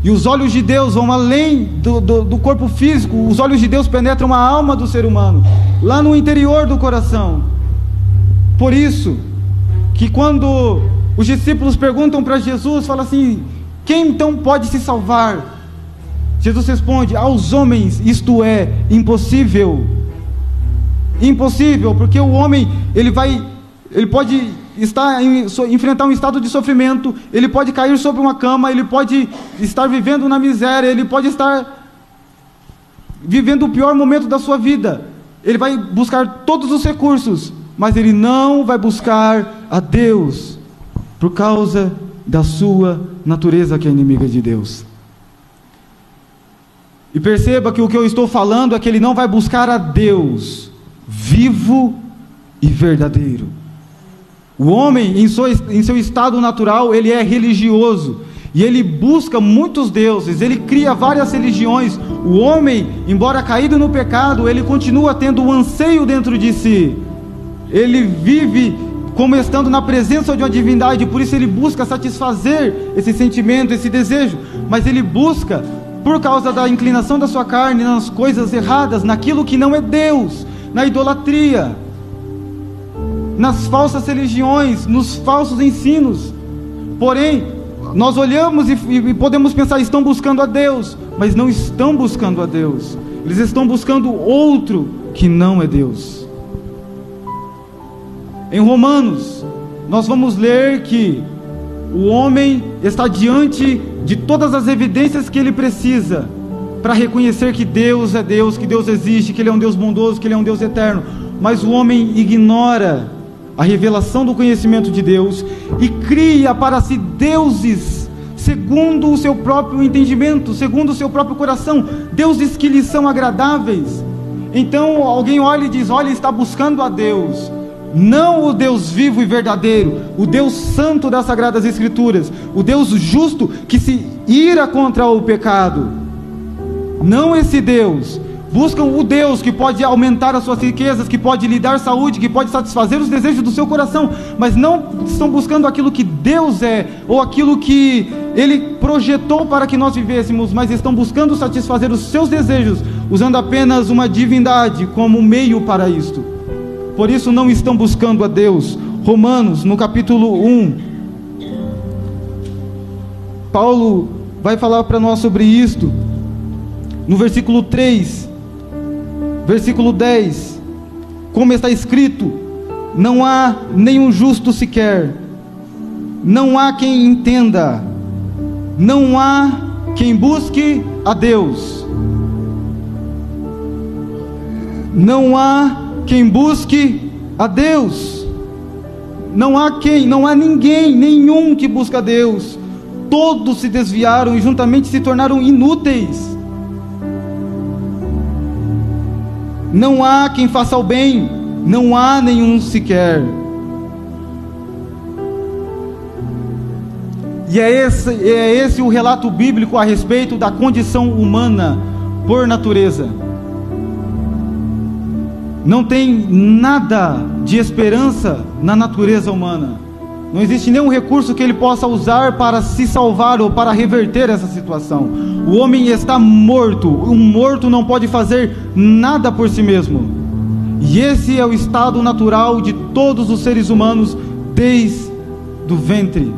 e os olhos de Deus vão além do corpo físico. Os olhos de Deus penetram a alma do ser humano, lá no interior do coração. Por isso que quando os discípulos perguntam para Jesus, fala assim: quem então pode se salvar? Jesus responde: aos homens isto é impossível. Impossível, porque o homem, ele pode enfrentar um estado de sofrimento, ele pode cair sobre uma cama, ele pode estar vivendo na miséria, ele pode estar vivendo o pior momento da sua vida, ele vai buscar todos os recursos, mas ele não vai buscar a Deus, por causa da sua natureza, que é inimiga de Deus. E perceba que o que eu estou falando é que ele não vai buscar a Deus vivo e verdadeiro. O homem, em seu estado natural, ele é religioso, e ele busca muitos deuses, ele cria várias religiões. O homem, embora caído no pecado, ele continua tendo um anseio dentro de si, ele vive como estando na presença de uma divindade, por isso ele busca satisfazer esse sentimento, esse desejo, mas ele busca, por causa da inclinação da sua carne, nas coisas erradas, naquilo que não é Deus, na idolatria, nas falsas religiões, nos falsos ensinos. Porém, nós olhamos e podemos pensar: estão buscando a Deus, mas não estão buscando a Deus, eles estão buscando outro que não é Deus. Em Romanos, nós vamos ler que o homem está diante de todas as evidências que ele precisa para reconhecer que Deus é Deus, que Deus existe, que Ele é um Deus bondoso, que Ele é um Deus eterno. Mas o homem ignora a revelação do conhecimento de Deus e cria para si deuses segundo o seu próprio entendimento, segundo o seu próprio coração, deuses que lhe são agradáveis. Então alguém olha e diz: olha, está buscando a Deus, não o Deus vivo e verdadeiro, o Deus santo das Sagradas Escrituras, o Deus justo que se ira contra o pecado. Não esse Deus. Buscam o Deus que pode aumentar as suas riquezas, que pode lhe dar saúde, que pode satisfazer os desejos do seu coração, mas não estão buscando aquilo que Deus é, ou aquilo que Ele projetou para que nós vivêssemos, mas estão buscando satisfazer os seus desejos, usando apenas uma divindade como meio para isto. Por isso não estão buscando a Deus. Romanos, no capítulo 1, Paulo vai falar para nós sobre isto, no versículo 3, versículo 10, como está escrito: não há nenhum justo sequer, não há quem entenda, não há quem busque a Deus, não há quem busque a Deus, não há ninguém, nenhum que busca a Deus. Todos se desviaram e juntamente se tornaram inúteis. não há quem faça o bem, não há nenhum sequer. E é esse o relato bíblico a respeito da condição humana por natureza. Não tem nada de esperança na natureza humana. Não existe nenhum recurso que ele possa usar para se salvar ou para reverter essa situação. O homem está morto. Um morto não pode fazer nada por si mesmo. E esse é o estado natural de todos os seres humanos desde o ventre.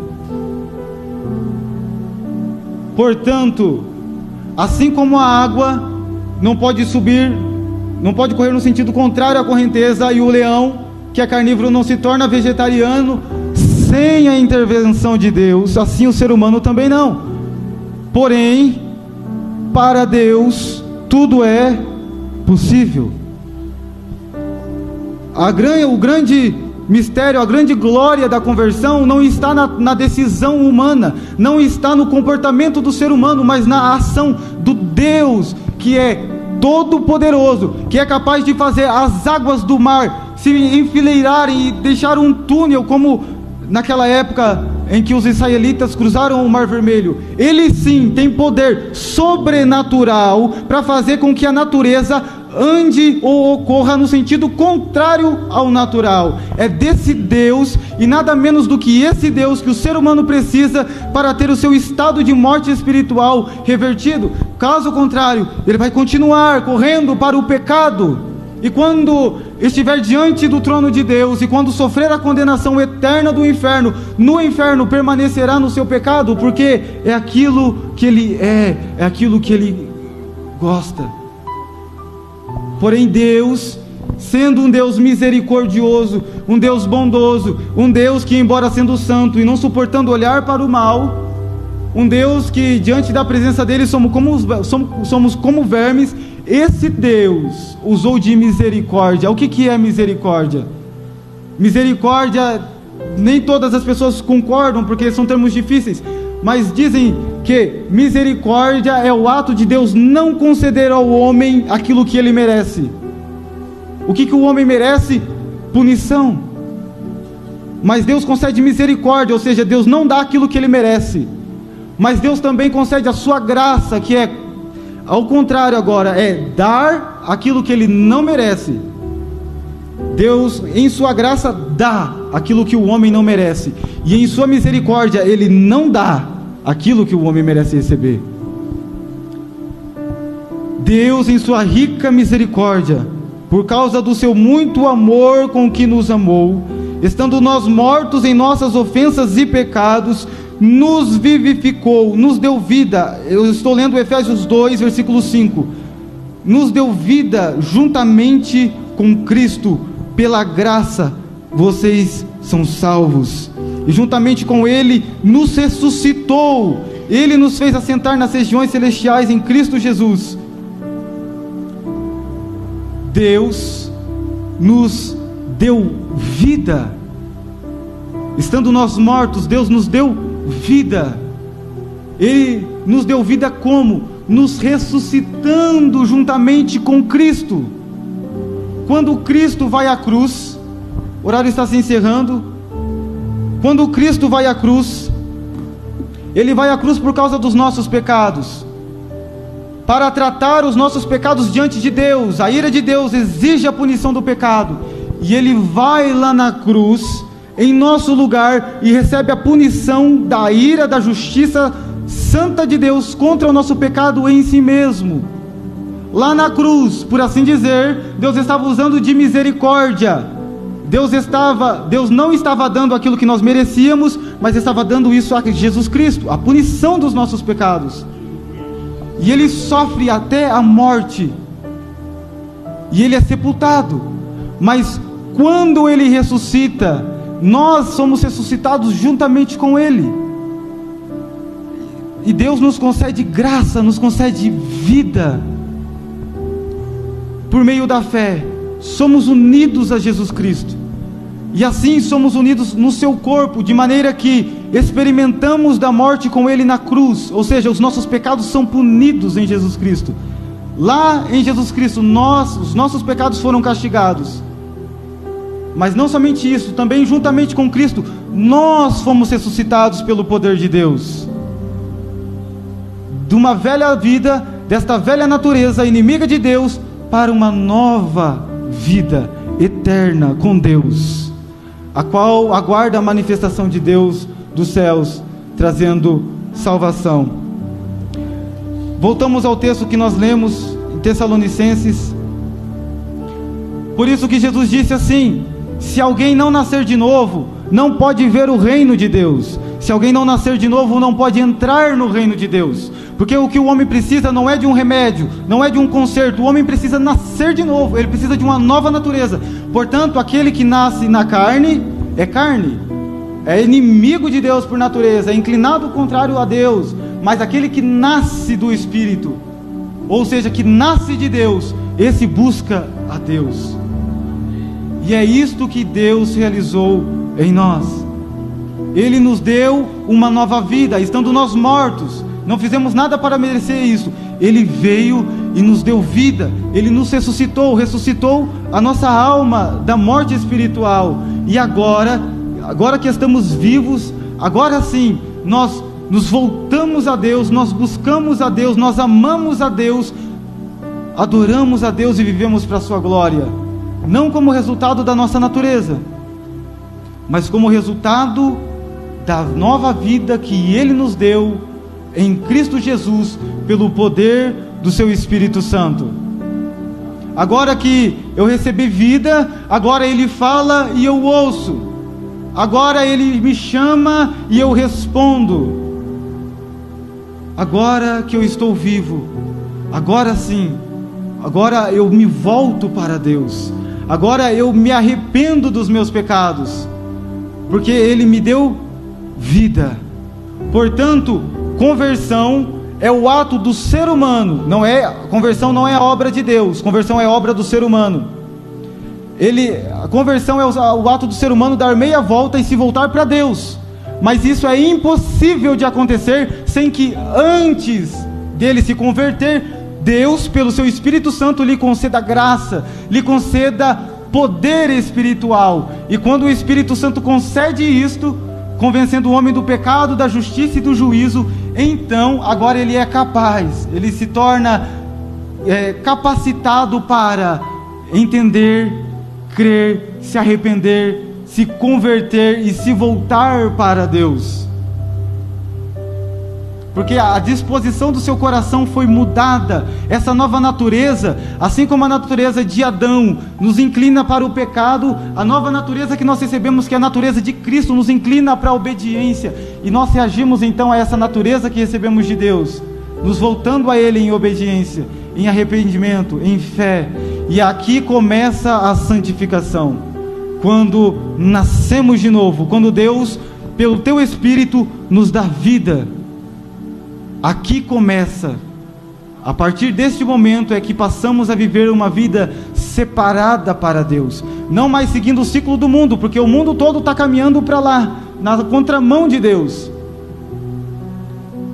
Portanto, assim como a água não pode subir, não pode correr no sentido contrário à correnteza, e o leão, que é carnívoro, não se torna vegetariano sem a intervenção de Deus, assim o ser humano também não. Porém, para Deus tudo é possível. O grande mistério, a grande glória da conversão não está na decisão humana, não está no comportamento do ser humano, mas na ação do Deus que é todo-poderoso, que é capaz de fazer as águas do mar se enfileirarem e deixar um túnel, como naquela época em que os israelitas cruzaram o Mar Vermelho. Ele sim tem poder sobrenatural para fazer com que a natureza ande ou ocorra no sentido contrário ao natural. É desse Deus, e nada menos do que esse Deus, que o ser humano precisa para ter o seu estado de morte espiritual revertido. Caso contrário, ele vai continuar correndo para o pecado, e quando estiver diante do trono de Deus, e quando sofrer a condenação eterna do inferno, no inferno permanecerá no seu pecado, porque é aquilo que ele é aquilo que ele gosta. Porém Deus, sendo um Deus misericordioso, um Deus bondoso, um Deus que, embora sendo santo e não suportando olhar para o mal, um Deus que diante da presença dele somos como vermes, esse Deus usou de misericórdia. O que é misericórdia? Misericórdia, nem todas as pessoas concordam, porque são termos difíceis, mas dizem que misericórdia é o ato de Deus não conceder ao homem aquilo que ele merece. O que o homem merece? Punição. Mas Deus concede misericórdia, ou seja, Deus não dá aquilo que ele merece, mas Deus também concede a sua graça, que é ao contrário agora, é dar aquilo que ele não merece. Deus, em sua graça, dá aquilo que o homem não merece, e em sua misericórdia, ele não dá aquilo que o homem merece receber. Deus, em sua rica misericórdia, por causa do seu muito amor com que nos amou, estando nós mortos em nossas ofensas e pecados, nos vivificou, nos deu vida. Eu estou lendo Efésios 2, versículo 5. Nos deu vida juntamente com Cristo. Pela graça vocês são salvos, e juntamente com Ele nos ressuscitou. Ele nos fez assentar nas regiões celestiais em Cristo Jesus. Deus nos deu vida. Estando nós mortos, Deus nos deu vida. Ele nos deu vida como? Nos ressuscitando juntamente com Cristo. Quando Cristo vai à cruz, o horário está se encerrando. Quando Cristo vai à cruz, Ele vai à cruz por causa dos nossos pecados, para tratar os nossos pecados diante de Deus. A ira de Deus exige a punição do pecado, e Ele vai lá na cruz em nosso lugar e recebe a punição da ira, da justiça santa de Deus contra o nosso pecado em si mesmo. Lá na cruz, por assim dizer, Deus estava usando de misericórdia. Deus não estava dando aquilo que nós merecíamos, mas estava dando isso a Jesus Cristo, a punição dos nossos pecados. E Ele sofre até a morte, e Ele é sepultado. Mas quando Ele ressuscita, nós somos ressuscitados juntamente com Ele, e Deus nos concede graça, nos concede vida. Por meio da fé, somos unidos a Jesus Cristo, e assim somos unidos no seu corpo, de maneira que experimentamos da morte com Ele na cruz, ou seja, os nossos pecados são punidos em Jesus Cristo, Lá em Jesus Cristo, os nossos pecados foram castigados. Mas não somente isso, também juntamente com Cristo, nós fomos ressuscitados pelo poder de Deus. De uma velha vida, desta velha natureza inimiga de Deus, para uma nova vida eterna com Deus, a qual aguarda a manifestação de Deus dos céus, trazendo salvação. Voltamos ao texto que nós lemos em Tessalonicenses. Por isso que Jesus disse assim: se alguém não nascer de novo, não pode ver o reino de Deus. Se alguém não nascer de novo, não pode entrar no reino de Deus. Porque o que o homem precisa não é de um remédio, não é de um conserto. O homem precisa nascer de novo, ele precisa de uma nova natureza. Portanto, aquele que nasce na carne, é inimigo de Deus por natureza, é inclinado ao contrário a Deus. Mas aquele que nasce do Espírito, ou seja, que nasce de Deus, esse busca a Deus. E é isto que Deus realizou em nós. Ele nos deu uma nova vida, estando nós mortos. Não fizemos nada para merecer isso. Ele veio e nos deu vida. Ele nos ressuscitou a nossa alma da morte espiritual. E agora que estamos vivos, agora sim, nós nos voltamos a Deus, nós buscamos a Deus, nós amamos a Deus, adoramos a Deus e vivemos para a sua glória. Não como resultado da nossa natureza, mas como resultado da nova vida que Ele nos deu em Cristo Jesus, pelo poder do seu Espírito Santo. Agora que eu recebi vida, agora Ele fala e eu ouço. Agora Ele me chama e eu respondo. Agora que eu estou vivo, agora sim, agora eu me volto para Deus. Agora eu me arrependo dos meus pecados, porque Ele me deu vida. Portanto, conversão é o ato do ser humano. Conversão não é a obra de Deus. Conversão é obra do ser humano. A conversão é o ato do ser humano dar meia volta e se voltar para Deus. Mas isso é impossível de acontecer sem que antes dele se converter, Deus, pelo seu Espírito Santo, lhe conceda graça, lhe conceda poder espiritual. E quando o Espírito Santo concede isto, convencendo o homem do pecado, da justiça e do juízo, então agora ele é capaz, ele se torna capacitado para entender, crer, se arrepender, se converter e se voltar para Deus. Porque a disposição do seu coração foi mudada. Essa nova natureza, assim como a natureza de Adão nos inclina para o pecado, a nova natureza que nós recebemos, que é a natureza de Cristo, nos inclina para a obediência. E nós reagimos então a essa natureza que recebemos de Deus, nos voltando a Ele em obediência, em arrependimento, em fé. E aqui começa a santificação. Quando nascemos de novo, quando Deus, pelo teu Espírito, nos dá vida. Aqui começa, a partir deste momento é que passamos a viver uma vida separada para Deus, não mais seguindo o ciclo do mundo, porque o mundo todo está caminhando para lá, na contramão de Deus.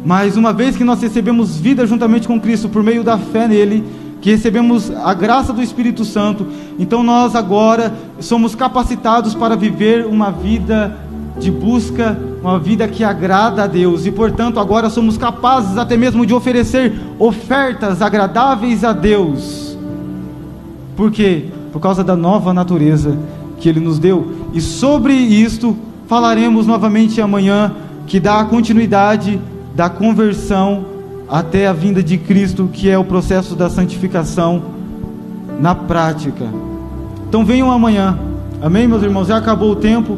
Mas uma vez que nós recebemos vida juntamente com Cristo, por meio da fé nele, que recebemos a graça do Espírito Santo, então nós agora somos capacitados para viver uma vida de busca, uma vida que agrada a Deus, e portanto agora somos capazes até mesmo de oferecer ofertas agradáveis a Deus. Por quê? Por causa da nova natureza que Ele nos deu. E sobre isto falaremos novamente amanhã, que dá a continuidade da conversão até a vinda de Cristo, que é o processo da santificação na prática. Então venham amanhã, amém, meus irmãos? Já acabou o tempo.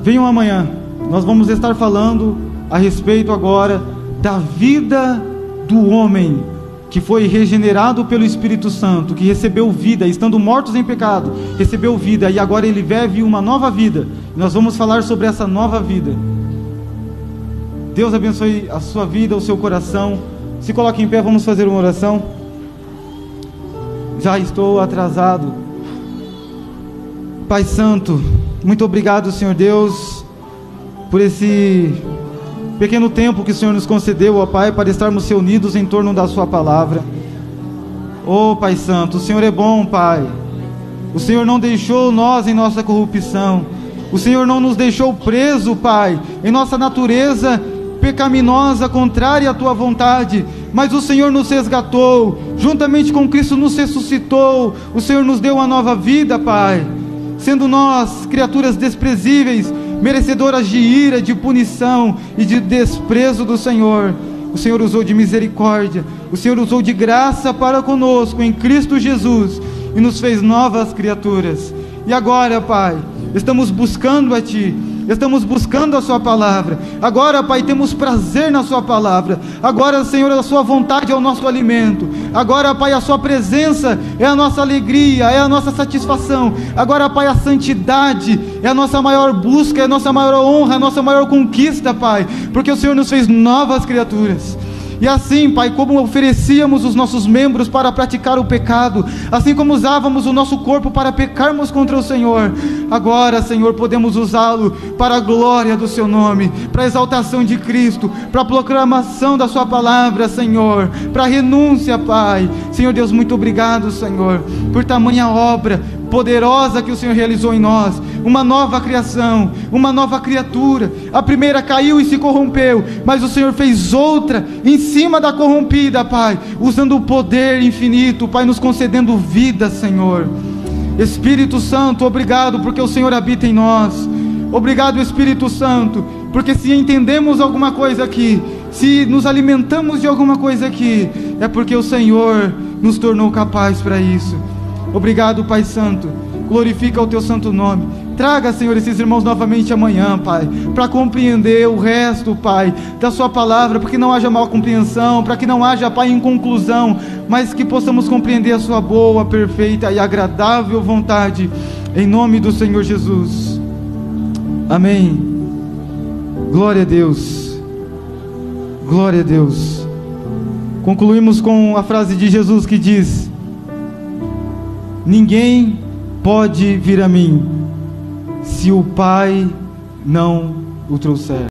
Venham amanhã, nós vamos estar falando a respeito agora da vida do homem que foi regenerado pelo Espírito Santo, que recebeu vida, estando mortos em pecado, recebeu vida, e agora ele vive uma nova vida. Nós vamos falar sobre essa nova vida. Deus abençoe a sua vida, o seu coração. Se coloque em pé, vamos fazer uma oração. Já estou atrasado. Pai Santo, muito obrigado, Senhor Deus, por esse pequeno tempo que o Senhor nos concedeu, ó Pai, para estarmos reunidos em torno da sua palavra. Ó Pai Santo, o Senhor é bom, Pai. O Senhor não deixou nós em nossa corrupção. O Senhor não nos deixou preso, Pai, em nossa natureza pecaminosa, contrária à tua vontade, mas o Senhor nos resgatou, juntamente com Cristo nos ressuscitou. O Senhor nos deu uma nova vida, Pai, sendo nós criaturas desprezíveis, merecedoras de ira, de punição e de desprezo do Senhor. O Senhor usou de misericórdia, o Senhor usou de graça para conosco em Cristo Jesus e nos fez novas criaturas. E agora, Pai, estamos buscando a Ti, estamos buscando a Sua palavra. Agora, Pai, temos prazer na Sua palavra. Agora, Senhor, a Sua vontade é o nosso alimento. Agora, Pai, a Sua presença é a nossa alegria, é a nossa satisfação. Agora, Pai, a santidade é a nossa maior busca, é a nossa maior honra, a nossa maior conquista, Pai, porque o Senhor nos fez novas criaturas. E assim, Pai, como oferecíamos os nossos membros para praticar o pecado, assim como usávamos o nosso corpo para pecarmos contra o Senhor, agora, Senhor, podemos usá-lo para a glória do Seu nome, para a exaltação de Cristo, para a proclamação da Sua palavra, Senhor, para a renúncia, Pai. Senhor Deus, muito obrigado, Senhor, por tamanha obra poderosa que o Senhor realizou em nós, uma nova criação, uma nova criatura. A primeira caiu e se corrompeu, mas o Senhor fez outra em cima da corrompida, Pai, usando o poder infinito, Pai, nos concedendo vida, Senhor. Espírito Santo, obrigado porque o Senhor habita em nós. Obrigado, Espírito Santo, porque se entendemos alguma coisa aqui, se nos alimentamos de alguma coisa aqui, é porque o Senhor nos tornou capaz para isso. Obrigado, Pai Santo, glorifica o Teu santo nome. Traga, Senhor, esses irmãos novamente amanhã, Pai, para compreender o resto, Pai, da Sua palavra, para que não haja mal compreensão, para que não haja, Pai, inconclusão, mas que possamos compreender a Sua boa, perfeita e agradável vontade, em nome do Senhor Jesus. Amém. Glória a Deus. Glória a Deus. Concluímos com a frase de Jesus que diz: ninguém pode vir a mim se o Pai não o trouxer.